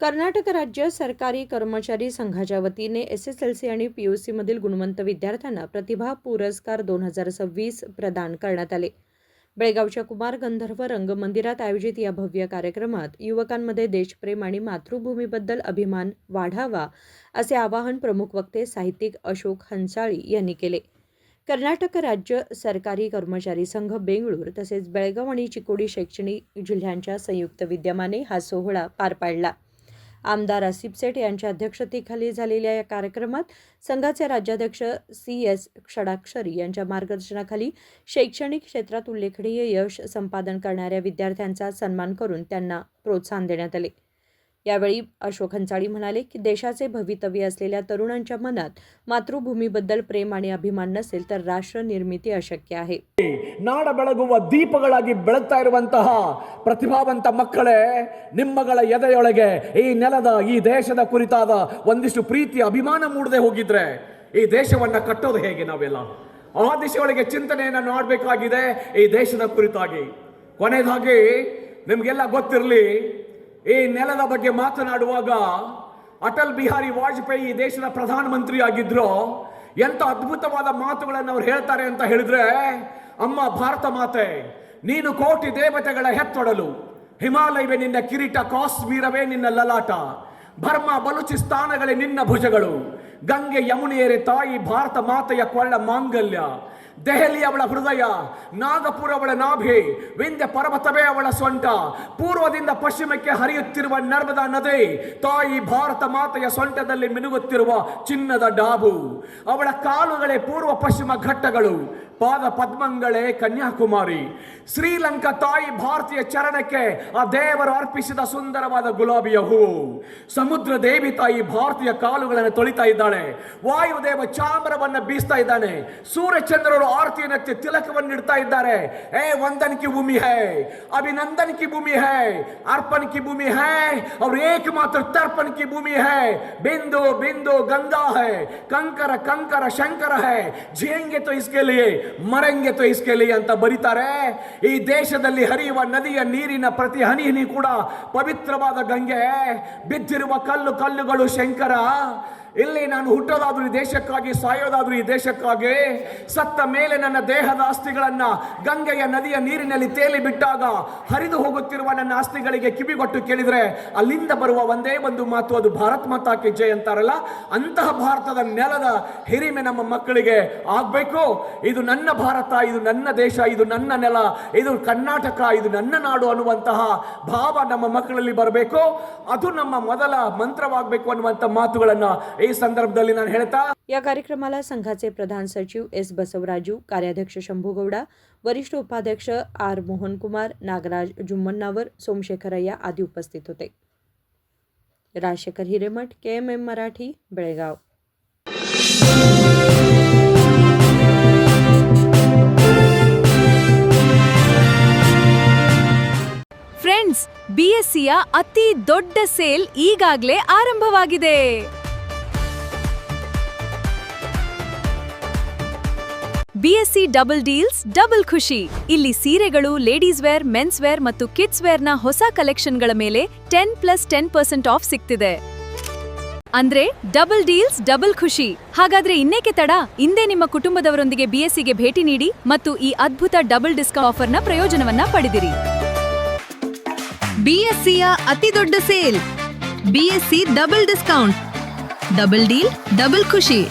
कर्नाटक राज्य सरकारी कर्मचारी संघाच्या वतीने SSLC आणि PUC मधील गुणवंत विद्यार्थ्यांना प्रतिभा पुरस्कार 2026 प्रदान करण्यात आले. बेळगावच्या कुमार गंधर्व रंगमंदिरात आयोजित या भव्य कार्यक्रमात युवकांमध्ये देशप्रेम आणि मातृभूमीबद्दल अभिमान वाढावा असे आवाहन प्रमुख वक्ते साहित्यिक अशोक हंसाळी यांनी केले. कर्नाटक राज्य सरकारी कर्मचारी संघ बेंगळूर तसेच बेळगाव आणि चिकोडी शैक्षणिक जिल्ह्यांच्या संयुक्त विद्यमाने हा सोहळा पार पाडला. आमदार आसिफ सेठ यांच्या अध्यक्षतेखाली झालेल्या या कार्यक्रमात संघाचे राज्याध्यक्ष CS षडाक्षरी यांच्या मार्गदर्शनाखाली शैक्षणिक क्षेत्रात उल्लेखनीय यश संपादन करणाऱ्या विद्यार्थ्यांचा सन्मान करून त्यांना प्रोत्साहन देण्यात आले. यावेळी अशोक हंसाळी म्हणाले की देशाचे भवितव्य असलेल्या तरुणांच्या मनात मातृभूमीबद्दल प्रेम आणि अभिमान नसेल तर राष्ट्र निर्मिती अशक्य आहे. ನಾಡ ಬೆಳಗುವ ದೀಪಗಳಾಗಿ ಬೆಳಗ್ತಾ ಇರುವಂತಹ ಪ್ರತಿಭಾವಂತ ಮಕ್ಕಳೇ, ನಿಮ್ಮಗಳ ಎದೆಯೊಳಗೆ ಈ ನೆಲದ ಈ ದೇಶದ ಕುರಿತಾದ ಒಂದಿಷ್ಟು ಪ್ರೀತಿ ಅಭಿಮಾನ ಮೂಡದೆ ಹೋಗಿದ್ರೆ ಈ ದೇಶವನ್ನ ಕಟ್ಟೋದು ಹೇಗೆ? ನಾವೆಲ್ಲ ಆ ದಿಶೆಯೊಳಗೆ ಚಿಂತನೆಯನ್ನು ಮಾಡಬೇಕಾಗಿದೆ ಈ ದೇಶದ ಕುರಿತಾಗಿ. ಕೊನೆಯದಾಗಿ ನಿಮಗೆಲ್ಲ ಗೊತ್ತಿರಲಿ, ಈ ನೆಲದ ಬಗ್ಗೆ ಮಾತನಾಡುವಾಗ ಅಟಲ್ ಬಿಹಾರಿ ವಾಜಪೇಯಿ ದೇಶದ ಪ್ರಧಾನಮಂತ್ರಿ ಆಗಿದ್ರು. ಎಂತ ಅದ್ಭುತವಾದ ಮಾತುಗಳನ್ನು ಅವ್ರು ಹೇಳ್ತಾರೆ ಅಂತ ಹೇಳಿದ್ರೆ, ಅಮ್ಮ ಭಾರತ ಮಾತೆ, ನೀನು ಕೋಟಿ ದೇವತೆಗಳ ಹೆತ್ತೊಡಲು, ಹಿಮಾಲಯವೇ ನಿನ್ನ ಕಿರೀಟ, ಕಾಶ್ಮೀರವೇ ನಿನ್ನ ಲಲಾಟ, ಬರ್ಮಾ ಬಲೂಚಿಸ್ತಾನಗಳೇ ನಿನ್ನ ಭುಜಗಳು, ಗಂಗೆ ಯಮುನೆಯರೇ ತಾಯಿ ಭಾರತ ಮಾತೆಯ ಕೊಳ್ಳ ಮಾಂಗಲ್ಯ, ದೆಹಲಿ ಅವಳ ಹೃದಯ, ನಾಗಪುರ ಅವಳ ನಾಭಿ, ವಿಂಧ್ಯ ಪರ್ವತವೇ ಅವಳ ಸೊಂಟ, ಪೂರ್ವದಿಂದ ಪಶ್ಚಿಮಕ್ಕೆ ಹರಿಯುತ್ತಿರುವ ನರ್ಮದಾ ನದಿ ತಾಯಿ ಭಾರತ ಮಾತೆಯ ಸೊಂಟದಲ್ಲಿ ಮಿನುಗುತ್ತಿರುವ ಚಿನ್ನದ ಡಾಬು, ಅವಳ ಕಾಲುಗಳೇ ಪೂರ್ವ ಪಶ್ಚಿಮ ಘಟ್ಟಗಳು, ಪಾದ ಪದ್ಮಂಗಳೇ ಕನ್ಯಾಕುಮಾರಿ, ಶ್ರೀಲಂಕಾ ತಾಯಿ ಭಾರತೀಯ ಚರಣಕ್ಕೆ ಆ ದೇವರು ಅರ್ಪಿಸಿದ ಸುಂದರವಾದ ಗುಲಾಬಿಯ ಹೂವು, ಸಮುದ್ರ ದೇವಿ ತಾಯಿ ಭಾರತೀಯ ಕಾಲುಗಳನ್ನು ತೊಳಿತಾ ಇದ್ದಾಳೆ, ವಾಯುದೇವ ಚಾಮರವನ್ನು ಬೀಸ್ತಾ ಇದ್ದಾನೆ, ಸೂರ್ಯಚಂದ್ರರು ಆರತಿಯನ್ನೆತ್ತಿ ತಿಲಕವನ್ನು ಇಡ್ತಾ ಇದ್ದಾರೆ. ವಂದನ್ की भूमि है, अभिनंदन की भूमि है, अर्पण की भूमि है और एकमात्र तर्पण की भूमि है. बिंदु बिंदु गंगा है, कंकर कंकर शंकर है, जिएंगे तो इसके लिए, ಮರೆಂಗೆ ತೋ ಇಸ್ಕೆ ಲಿಯೆ ಅಂತ ಬರೀತಾರೆ. ಈ ದೇಶದಲ್ಲಿ ಹರಿಯುವ ನದಿಯ ನೀರಿನ ಪ್ರತಿ ಹನಿ ಹನಿ ಕೂಡ ಪವಿತ್ರವಾದ ಗಂಗೆ. ಬಿದ್ದಿರುವ ಕಲ್ಲುಗಳು ಶಂಕರ. ಇಲ್ಲಿ ನಾನು ಹುಟ್ಟೋದಾದ್ರೂ ಈ ದೇಶಕ್ಕಾಗಿ, ಸಾಯೋದಾದ್ರೂ ಈ ದೇಶಕ್ಕಾಗಿ. ಸತ್ತ ಮೇಲೆ ನನ್ನ ದೇಹದ ಅಸ್ಥಿಗಳನ್ನ ಗಂಗೆಯ ನದಿಯ ನೀರಿನಲ್ಲಿ ತೇಲಿ ಬಿಟ್ಟಾಗ ಹರಿದು ಹೋಗುತ್ತಿರುವ ನನ್ನ ಅಸ್ಥಿಗಳಿಗೆ ಕಿವಿಗೊಟ್ಟು ಕೇಳಿದ್ರೆ ಅಲ್ಲಿಂದ ಬರುವ ಒಂದೇ ಒಂದು ಮಾತು, ಅದು ಭಾರತ್ ಮಾತಾ ಕಿ ಜೈ ಅಂತಾರಲ್ಲ, ಅಂತಹ ಭಾರತದ ನೆಲದ ಹಿರಿಮೆ ನಮ್ಮ ಮಕ್ಕಳಿಗೆ ಆಗ್ಬೇಕು. ಇದು ನನ್ನ ಭಾರತ, ಇದು ನನ್ನ ದೇಶ, ಇದು ನನ್ನ ನೆಲ, ಇದು ಕರ್ನಾಟಕ, ಇದು ನನ್ನ ನಾಡು ಅನ್ನುವಂತಹ ಭಾವ ನಮ್ಮ ಮಕ್ಕಳಲ್ಲಿ ಬರಬೇಕು. ಅದು ನಮ್ಮ ಮೊದಲ ಮಂತ್ರವಾಗಬೇಕು ಅನ್ನುವಂಥ ಮಾತುಗಳನ್ನ ಈ ಸಂದರ್ಭದಲ್ಲಿ ನಾನು ಹೇಳ್ತಾ. या कार्यक्रमाला संघाचे प्रधान सचिव S बसवराजू, कार्याध्यक्ष शंभू गौडा, वरिष्ठ उपाध्यक्ष R मोहनकुमार, नागराज जुम्मन्नावर, सोमशेखरय्या आदी उपस्थित होते. राजशेखर हिरेमठ, KMM मराठी, बेळगाव. ಫ್ರೆಂಡ್ಸ್, BSCಯ ಅತಿ ದೊಡ್ಡ ಸೇಲ್ ಈಗಾಗಲೇ ಆರಂಭವಾಗಿದೆ. BSC ಡಬಲ್ ಡೀಲ್ಸ್ ಡಬಲ್ ಖುಷಿ. ಇಲ್ಲಿ ಸೀರೆಗಳು, ಲೇಡೀಸ್ ವೇರ್, ಮೆನ್ಸ್ ವೇರ್ ಮತ್ತು ಕಿಡ್ಸ್ ವೇರ್ನ ಹೊಸ ಕಲೆಕ್ಷನ್ಗಳ ಮೇಲೆ 10+10% ಆಫ್ ಸಿಗ್ತಿದೆ. ಅಂದ್ರೆ ಡಬಲ್ ಡೀಲ್ಸ್ ಡಬಲ್ ಖುಷಿ. ಹಾಗಾದ್ರೆ ಇನ್ನೇಕೆ ತಡ? ಇಂದೇ ನಿಮ್ಮ ಕುಟುಂಬದವರೊಂದಿಗೆ BSCಗೆ ಭೇಟಿ ನೀಡಿ ಮತ್ತು ಈ ಅದ್ಭುತ ಡಬಲ್ ಡಿಸ್ಕೌಂಟ್ ಆಫರ್ನ ಪ್ರಯೋಜನವನ್ನ ಪಡೆದಿರಿ. BSCಯ ಅತಿ ದೊಡ್ಡ sale, BSC double discount, double deal double ಖುಷಿ.